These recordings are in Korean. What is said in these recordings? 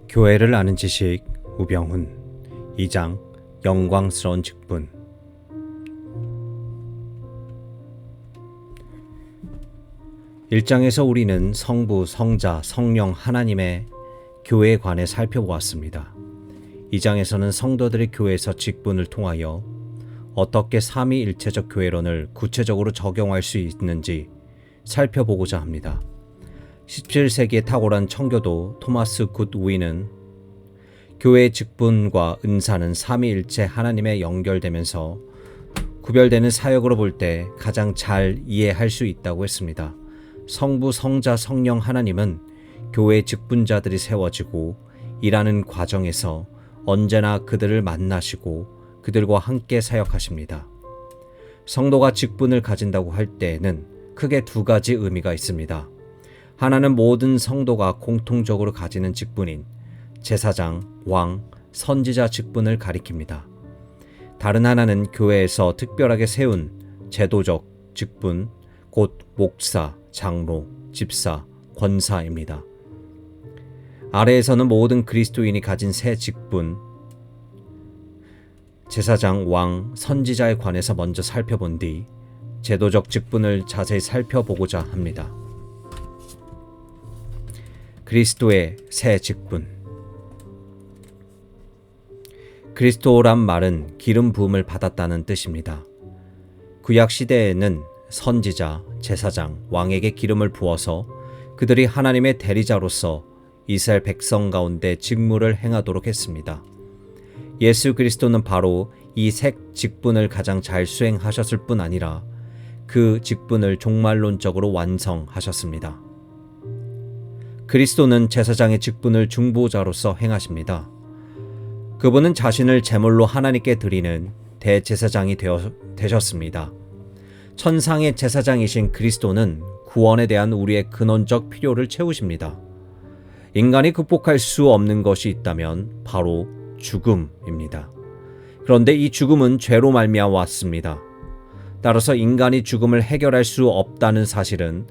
교회를 아는 지식 우병훈 2장 영광스러운 직분. (1장에서) 우리는 성부, 성자, 성령 하나님의 교회에 관해 살펴보았습니다. 2장에서는 성도들의 교회에서 직분을 통하여 어떻게 삼위일체적 교회론을 구체적으로 적용할 수 있는지 살펴보고자 합니다. 17세기의 탁월한 청교도 토마스 굿위는 교회의 직분과 은사는 삼위일체 하나님에 연결되면서 구별되는 사역으로 볼 때 가장 잘 이해할 수 있다고 했습니다. 성부, 성자, 성령 하나님은 교회의 직분자들이 세워지고 일하는 과정에서 언제나 그들을 만나시고 그들과 함께 사역하십니다. 성도가 직분을 가진다고 할 때에는 크게 두 가지 의미가 있습니다. 하나는 모든 성도가 공통적으로 가지는 직분인 제사장, 왕, 선지자 직분을 가리킵니다. 다른 하나는 교회에서 특별하게 세운 제도적 직분, 곧 목사, 장로, 집사, 권사입니다. 아래에서는 모든 그리스도인이 가진 세 직분, 제사장, 왕, 선지자에 관해서 먼저 살펴본 뒤 제도적 직분을 자세히 살펴보고자 합니다. 그리스도의 새 직분. 그리스도란 말은 기름 부음을 받았다는 뜻입니다. 구약 시대에는 선지자, 제사장, 왕에게 기름을 부어서 그들이 하나님의 대리자로서 이스라엘 백성 가운데 직무를 행하도록 했습니다. 예수 그리스도는 바로 이 새 직분을 가장 잘 수행하셨을 뿐 아니라 그 직분을 종말론적으로 완성하셨습니다. 그리스도는 제사장의 직분을 중보자로서 행하십니다. 그분은 자신을 제물로 하나님께 드리는 대제사장이 되셨습니다. 천상의 제사장이신 그리스도는 구원에 대한 우리의 근원적 필요를 채우십니다. 인간이 극복할 수 없는 것이 있다면 바로 죽음입니다. 그런데 이 죽음은 죄로 말미암아 왔습니다. 따라서 인간이 죽음을 해결할 수 없다는 사실은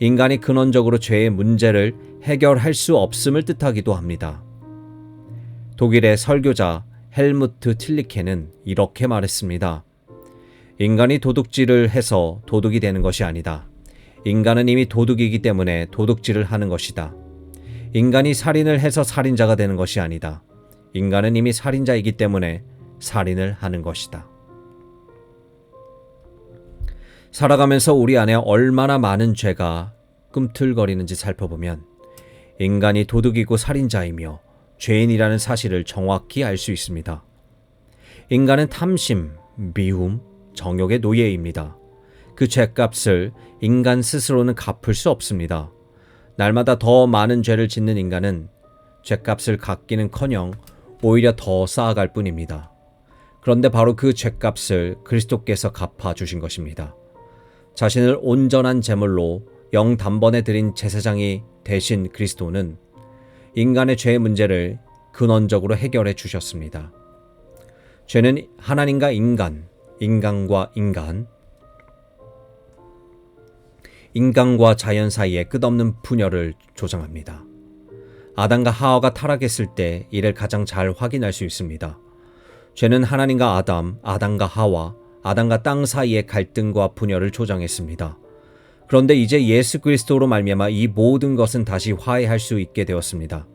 인간이 근원적으로 죄의 문제를 해결할 수 없음을 뜻하기도 합니다. 독일의 설교자 헬무트 틸리케는 이렇게 말했습니다. 인간이 도둑질을 해서 도둑이 되는 것이 아니다. 인간은 이미 도둑이기 때문에 도둑질을 하는 것이다. 인간이 살인을 해서 살인자가 되는 것이 아니다. 인간은 이미 살인자이기 때문에 살인을 하는 것이다. 살아가면서 우리 안에 얼마나 많은 죄가 꿈틀거리는지 살펴보면 인간이 도둑이고 살인자이며 죄인이라는 사실을 정확히 알 수 있습니다. 인간은 탐심, 미움, 정욕의 노예입니다. 그 죄값을 인간 스스로는 갚을 수 없습니다. 날마다 더 많은 죄를 짓는 인간은 죄값을 갚기는커녕 오히려 더 쌓아갈 뿐입니다. 그런데 바로 그 죄값을 그리스도께서 갚아주신 것입니다. 자신을 온전한 제물로 영단번에 드린 제사장이 되신 그리스도는 인간의 죄의 문제를 근원적으로 해결해 주셨습니다. 죄는 하나님과 인간, 인간과 인간, 인간과 자연 사이에 끝없는 분열을 조장합니다. 아담과 하와가 타락했을 때 이를 가장 잘 확인할 수 있습니다. 죄는 하나님과 아담, 아담과 하와, 아담과 땅 사이의 갈등과 분열을 조장했습니다. 그런데 이제 예수 그리스도로 말미암아 이 모든 것은 다시 화해할 수 있게 되었습니다.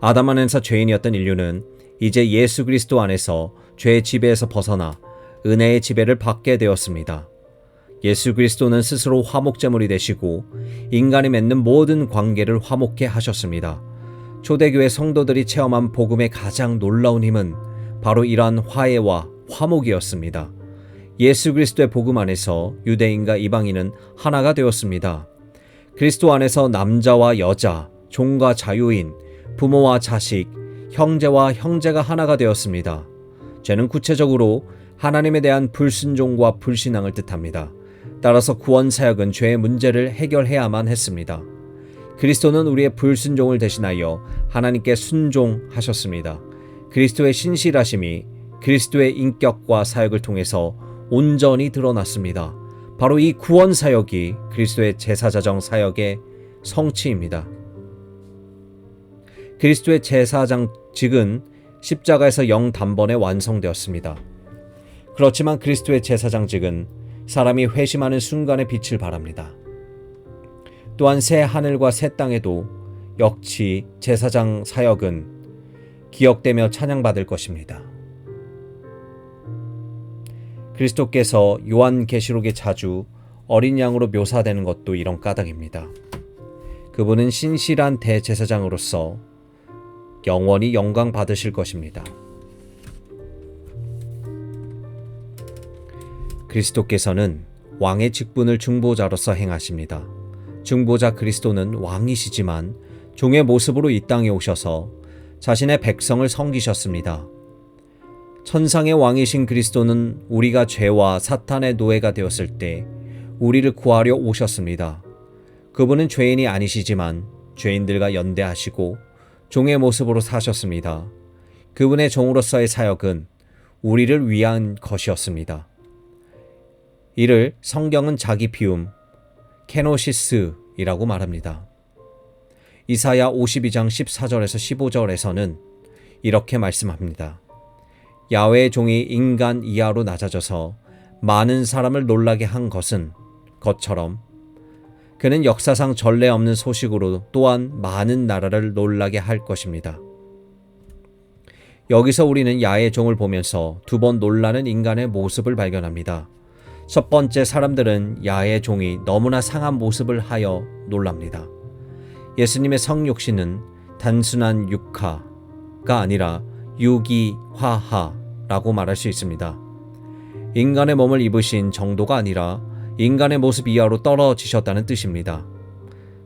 아담 안에서 죄인이었던 인류는 이제 예수 그리스도 안에서 죄의 지배에서 벗어나 은혜의 지배를 받게 되었습니다. 예수 그리스도는 스스로 화목제물이 되시고 인간이 맺는 모든 관계를 화목케 하셨습니다. 초대교회 성도들이 체험한 복음의 가장 놀라운 힘은 바로 이러한 화해와 화목이었습니다. 예수 그리스도의 복음 안에서 유대인과 이방인은 하나가 되었습니다. 그리스도 안에서 남자와 여자, 종과 자유인, 부모와 자식, 형제와 형제가 하나가 되었습니다. 죄는 구체적으로 하나님에 대한 불순종과 불신앙을 뜻합니다. 따라서 구원 사역은 죄의 문제를 해결해야만 했습니다. 그리스도는 우리의 불순종을 대신하여 하나님께 순종하셨습니다. 그리스도의 신실하심이 그리스도의 인격과 사역을 통해서 온전히 드러났습니다. 바로 이 구원 사역이 그리스도의 제사자정 사역의 성취입니다. 그리스도의 제사장직은 십자가에서 영단번에 완성되었습니다. 그렇지만 그리스도의 제사장직은 사람이 회심하는 순간의 빛을 발합니다. 또한 새 하늘과 새 땅에도 역시 제사장 사역은 기억되며 찬양받을 것입니다. 그리스도께서 요한계시록에 자주 어린 양으로 묘사되는 것도 이런 까닭입니다. 그분은 신실한 대제사장으로서 영원히 영광 받으실 것입니다. 그리스도께서는 왕의 직분을 중보자로서 행하십니다. 중보자 그리스도는 왕이시지만 종의 모습으로 이 땅에 오셔서 자신의 백성을 섬기셨습니다. 천상의 왕이신 그리스도는 우리가 죄와 사탄의 노예가 되었을 때 우리를 구하려 오셨습니다. 그분은 죄인이 아니시지만 죄인들과 연대하시고 종의 모습으로 사셨습니다. 그분의 종으로서의 사역은 우리를 위한 것이었습니다. 이를 성경은 자기 비움, 케노시스이라고 말합니다. 이사야 52장 14절에서 15절에서는 이렇게 말씀합니다. 야훼의 종이 인간 이하로 낮아져서 많은 사람을 놀라게 한 것처럼 그는 역사상 전례 없는 소식으로 또한 많은 나라를 놀라게 할 것입니다. 여기서 우리는 야훼의 종을 보면서 두 번 놀라는 인간의 모습을 발견합니다. 첫 번째, 사람들은 야훼의 종이 너무나 상한 모습을 하여 놀랍니다. 예수님의 성육신은 단순한 육하가 아니라 유기화하라고 말할 수 있습니다. 인간의 몸을 입으신 정도가 아니라 인간의 모습 이하로 떨어지셨다는 뜻입니다.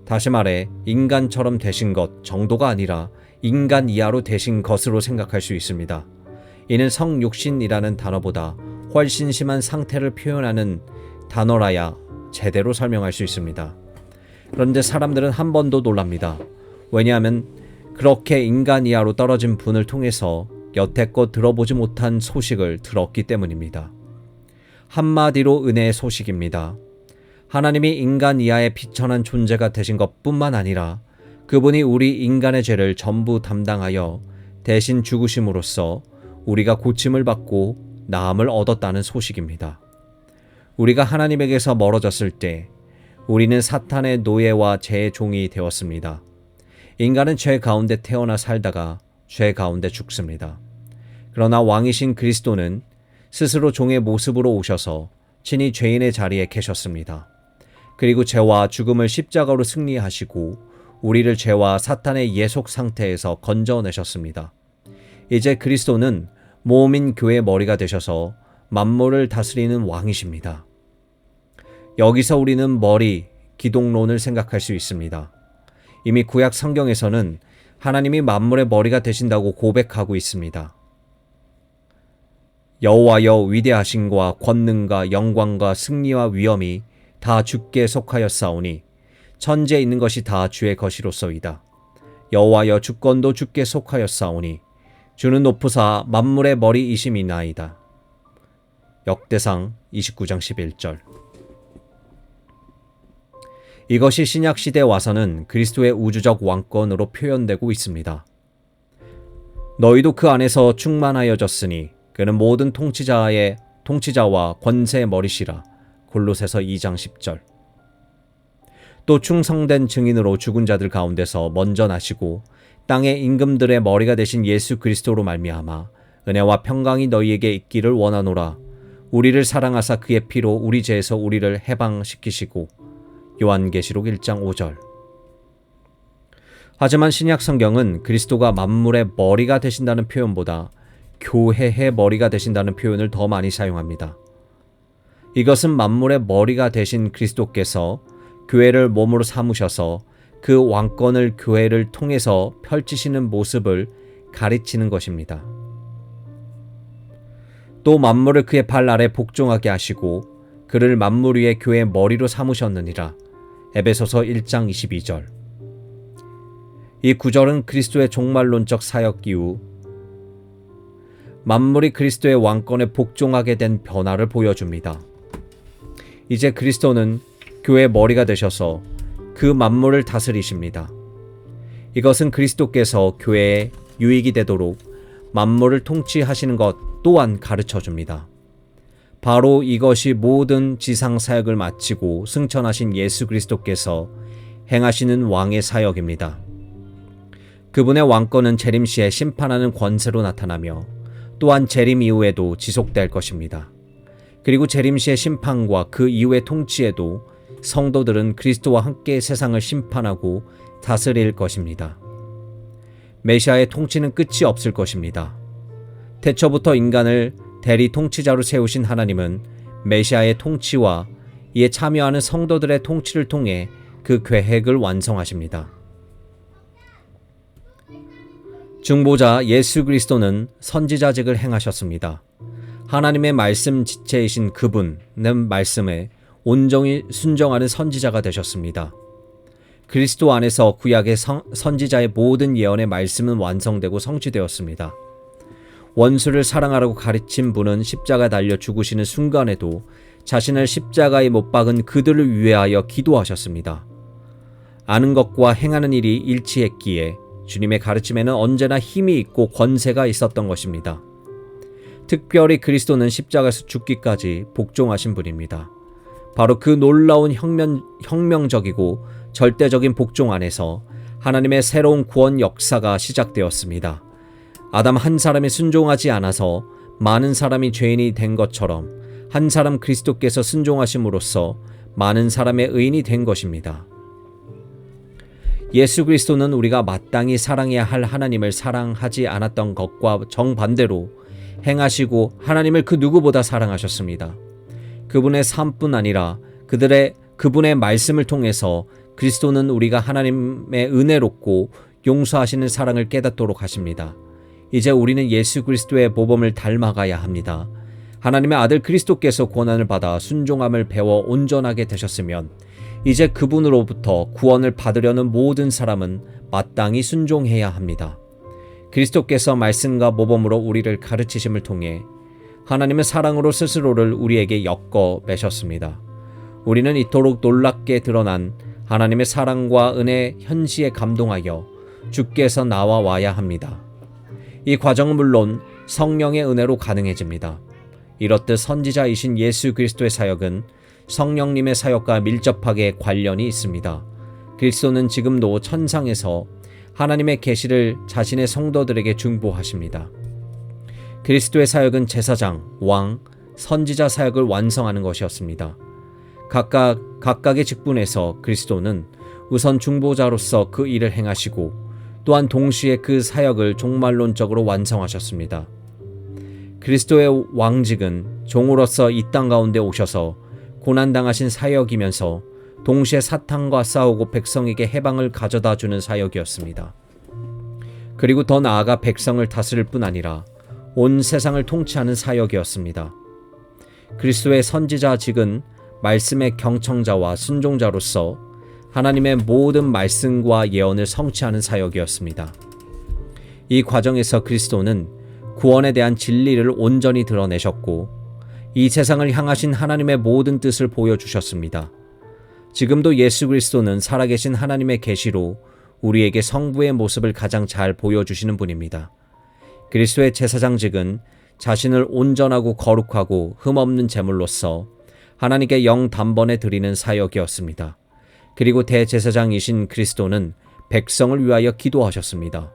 다시 말해 인간처럼 되신 것 정도가 아니라 인간 이하로 되신 것으로 생각할 수 있습니다. 이는 성육신이라는 단어보다 훨씬 심한 상태를 표현하는 단어라야 제대로 설명할 수 있습니다. 그런데 사람들은 한 번 더 놀랍니다. 왜냐하면 그렇게 인간 이하로 떨어진 분을 통해서 여태껏 들어보지 못한 소식을 들었기 때문입니다. 한마디로 은혜의 소식입니다. 하나님이 인간 이하의 비천한 존재가 되신 것뿐만 아니라 그분이 우리 인간의 죄를 전부 담당하여 대신 죽으심으로써 우리가 고침을 받고 나음을 얻었다는 소식입니다. 우리가 하나님에게서 멀어졌을 때 우리는 사탄의 노예와 죄의 종이 되었습니다. 인간은 죄 가운데 태어나 살다가 죄 가운데 죽습니다. 그러나 왕이신 그리스도는 스스로 종의 모습으로 오셔서 친히 죄인의 자리에 계셨습니다. 그리고 죄와 죽음을 십자가로 승리하시고 우리를 죄와 사탄의 예속 상태에서 건져내셨습니다. 이제 그리스도는 모험인 교회의 머리가 되셔서 만물을 다스리는 왕이십니다. 여기서 우리는 머리, 기독론을 생각할 수 있습니다. 이미 구약 성경에서는 하나님이 만물의 머리가 되신다고 고백하고 있습니다. 여호와여, 위대하심과 권능과 영광과 승리와 위엄이 다 주께 속하였사오니 천지에 있는 것이 다 주의 것이로소이다. 여호와여, 주권도 주께 속하였사오니 주는 높으사 만물의 머리이심이나이다. 역대상 29장 11절. 이것이 신약시대에 와서는 그리스도의 우주적 왕권으로 표현되고 있습니다. 너희도 그 안에서 충만하여졌으니 그는 모든 통치자와 권세의 머리시라. 골로새서 2장 10절. 또 충성된 증인으로 죽은 자들 가운데서 먼저 나시고 땅의 임금들의 머리가 되신 예수 그리스도로 말미암아 은혜와 평강이 너희에게 있기를 원하노라. 우리를 사랑하사 그의 피로 우리 죄에서 우리를 해방시키시고. 요한계시록 1장 5절. 하지만 신약 성경은 그리스도가 만물의 머리가 되신다는 표현보다 교회의 머리가 되신다는 표현을 더 많이 사용합니다. 이것은 만물의 머리가 되신 그리스도께서 교회를 몸으로 삼으셔서 그 왕권을 교회를 통해서 펼치시는 모습을 가르치는 것입니다. 또 만물을 그의 발 아래 복종하게 하시고 그를 만물 위에 교회의 머리로 삼으셨느니라. 에베소서 1장 22절. 이 구절은 그리스도의 종말론적 사역 이후 만물이 그리스도의 왕권에 복종하게 된 변화를 보여줍니다. 이제 그리스도는 교회의 머리가 되셔서 그 만물을 다스리십니다. 이것은 그리스도께서 교회에 유익이 되도록 만물을 통치하시는 것 또한 가르쳐 줍니다. 바로 이것이 모든 지상 사역을 마치고 승천하신 예수 그리스도께서 행하시는 왕의 사역입니다. 그분의 왕권은 재림 시에 심판하는 권세로 나타나며 또한 재림 이후에도 지속될 것입니다. 그리고 재림 시의 심판과 그 이후의 통치에도 성도들은 그리스도와 함께 세상을 심판하고 다스릴 것입니다. 메시아의 통치는 끝이 없을 것입니다. 태초부터 인간을 대리 통치자로 세우신 하나님은 메시아의 통치와 이에 참여하는 성도들의 통치를 통해 그 계획을 완성하십니다. 중보자 예수 그리스도는 선지자직을 행하셨습니다. 하나님의 말씀 지체이신 그분은 말씀에 온전히 순종하는 선지자가 되셨습니다. 그리스도 안에서 구약의 선지자의 모든 예언의 말씀은 완성되고 성취되었습니다. 원수를 사랑하라고 가르친 분은 십자가에 달려 죽으시는 순간에도 자신을 십자가에 못 박은 그들을 위하여 기도하셨습니다. 아는 것과 행하는 일이 일치했기에 주님의 가르침에는 언제나 힘이 있고 권세가 있었던 것입니다. 특별히 그리스도는 십자가에서 죽기까지 복종하신 분입니다. 바로 그 놀라운 혁명적이고 절대적인 복종 안에서 하나님의 새로운 구원 역사가 시작되었습니다. 아담 한 사람이 순종하지 않아서 많은 사람이 죄인이 된 것처럼 한 사람 그리스도께서 순종하심으로써 많은 사람의 의인이 된 것입니다. 예수 그리스도는 우리가 마땅히 사랑해야 할 하나님을 사랑하지 않았던 것과 정반대로 행하시고 하나님을 그 누구보다 사랑하셨습니다. 그분의 삶뿐 아니라 그분의 말씀을 통해서 그리스도는 우리가 하나님의 은혜롭고 용서하시는 사랑을 깨닫도록 하십니다. 이제 우리는 예수 그리스도의 모범을 닮아가야 합니다. 하나님의 아들 그리스도께서 고난을 받아 순종함을 배워 온전하게 되셨으면 이제 그분으로부터 구원을 받으려는 모든 사람은 마땅히 순종해야 합니다. 그리스도께서 말씀과 모범으로 우리를 가르치심을 통해 하나님의 사랑으로 스스로를 우리에게 엮어 매셨습니다. 우리는 이토록 놀랍게 드러난 하나님의 사랑과 은혜 현시에 감동하여 주께서 나와 와야 합니다. 이 과정은 물론 성령의 은혜로 가능해집니다. 이렇듯 선지자이신 예수 그리스도의 사역은 성령님의 사역과 밀접하게 관련이 있습니다. 그리스도는 지금도 천상에서 하나님의 계시를 자신의 성도들에게 중보하십니다. 그리스도의 사역은 제사장, 왕, 선지자 사역을 완성하는 것이었습니다. 각각의 직분에서 그리스도는 우선 중보자로서 그 일을 행하시고 또한 동시에 그 사역을 종말론적으로 완성하셨습니다. 그리스도의 왕직은 종으로서 이 땅 가운데 오셔서 고난당하신 사역이면서 동시에 사탄과 싸우고 백성에게 해방을 가져다 주는 사역이었습니다. 그리고 더 나아가 백성을 다스릴 뿐 아니라 온 세상을 통치하는 사역이었습니다. 그리스도의 선지자직은 말씀의 경청자와 순종자로서 하나님의 모든 말씀과 예언을 성취하는 사역이었습니다. 이 과정에서 그리스도는 구원에 대한 진리를 온전히 드러내셨고 이 세상을 향하신 하나님의 모든 뜻을 보여주셨습니다. 지금도 예수 그리스도는 살아계신 하나님의 계시로 우리에게 성부의 모습을 가장 잘 보여주시는 분입니다. 그리스도의 제사장직은 자신을 온전하고 거룩하고 흠없는 제물로서 하나님께 영단번에 드리는 사역이었습니다. 그리고 대제사장이신 그리스도는 백성을 위하여 기도하셨습니다.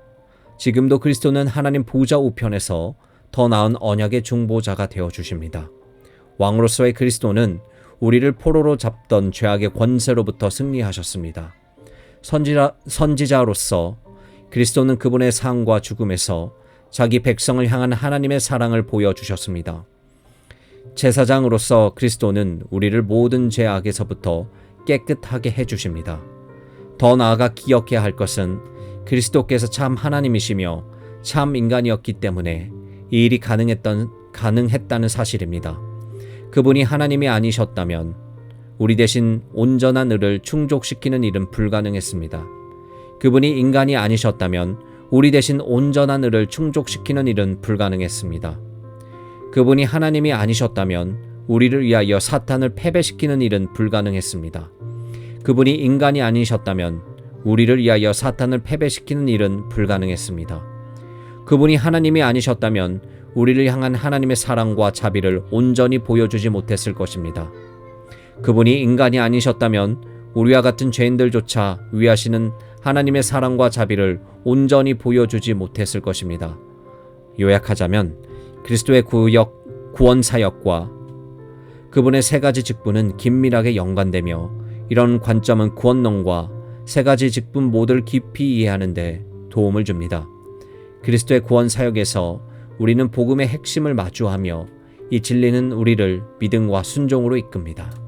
지금도 그리스도는 하나님 보좌 우편에서 더 나은 언약의 중보자가 되어주십니다. 왕으로서의 그리스도는 우리를 포로로 잡던 죄악의 권세로부터 승리하셨습니다. 선지자로서 그리스도는 그분의 삶과 죽음에서 자기 백성을 향한 하나님의 사랑을 보여주셨습니다. 제사장으로서 그리스도는 우리를 모든 죄악에서부터 깨끗하게 해주십니다. 더 나아가 기억해야 할 것은 그리스도께서 참 하나님이시며 참 인간이었기 때문에 이 일이 가능했다는 사실입니다. 그분이 하나님이 아니셨다면 우리 대신 온전한 을을 충족시키는 일은 불가능했습니다. 그분이 인간이 아니셨다면 우리 대신 온전한 을을 충족시키는 일은 불가능했습니다. 그분이 하나님이 아니셨다면 우리를 위하여 사탄을 패배시키는 일은 불가능했습니다. 그분이 인간이 아니셨다면 우리를 위하여 사탄을 패배시키는 일은 불가능했습니다. 그분이 하나님이 아니셨다면 우리를 향한 하나님의 사랑과 자비를 온전히 보여주지 못했을 것입니다. 그분이 인간이 아니셨다면 우리와 같은 죄인들조차 위하시는 하나님의 사랑과 자비를 온전히 보여주지 못했을 것입니다. 요약하자면 그리스도의 구원 사역과 그분의 세 가지 직분은 긴밀하게 연관되며 이런 관점은 구원론과 세 가지 직분 모두를 깊이 이해하는 데 도움을 줍니다. 그리스도의 구원 사역에서 우리는 복음의 핵심을 마주하며 이 진리는 우리를 믿음과 순종으로 이끕니다.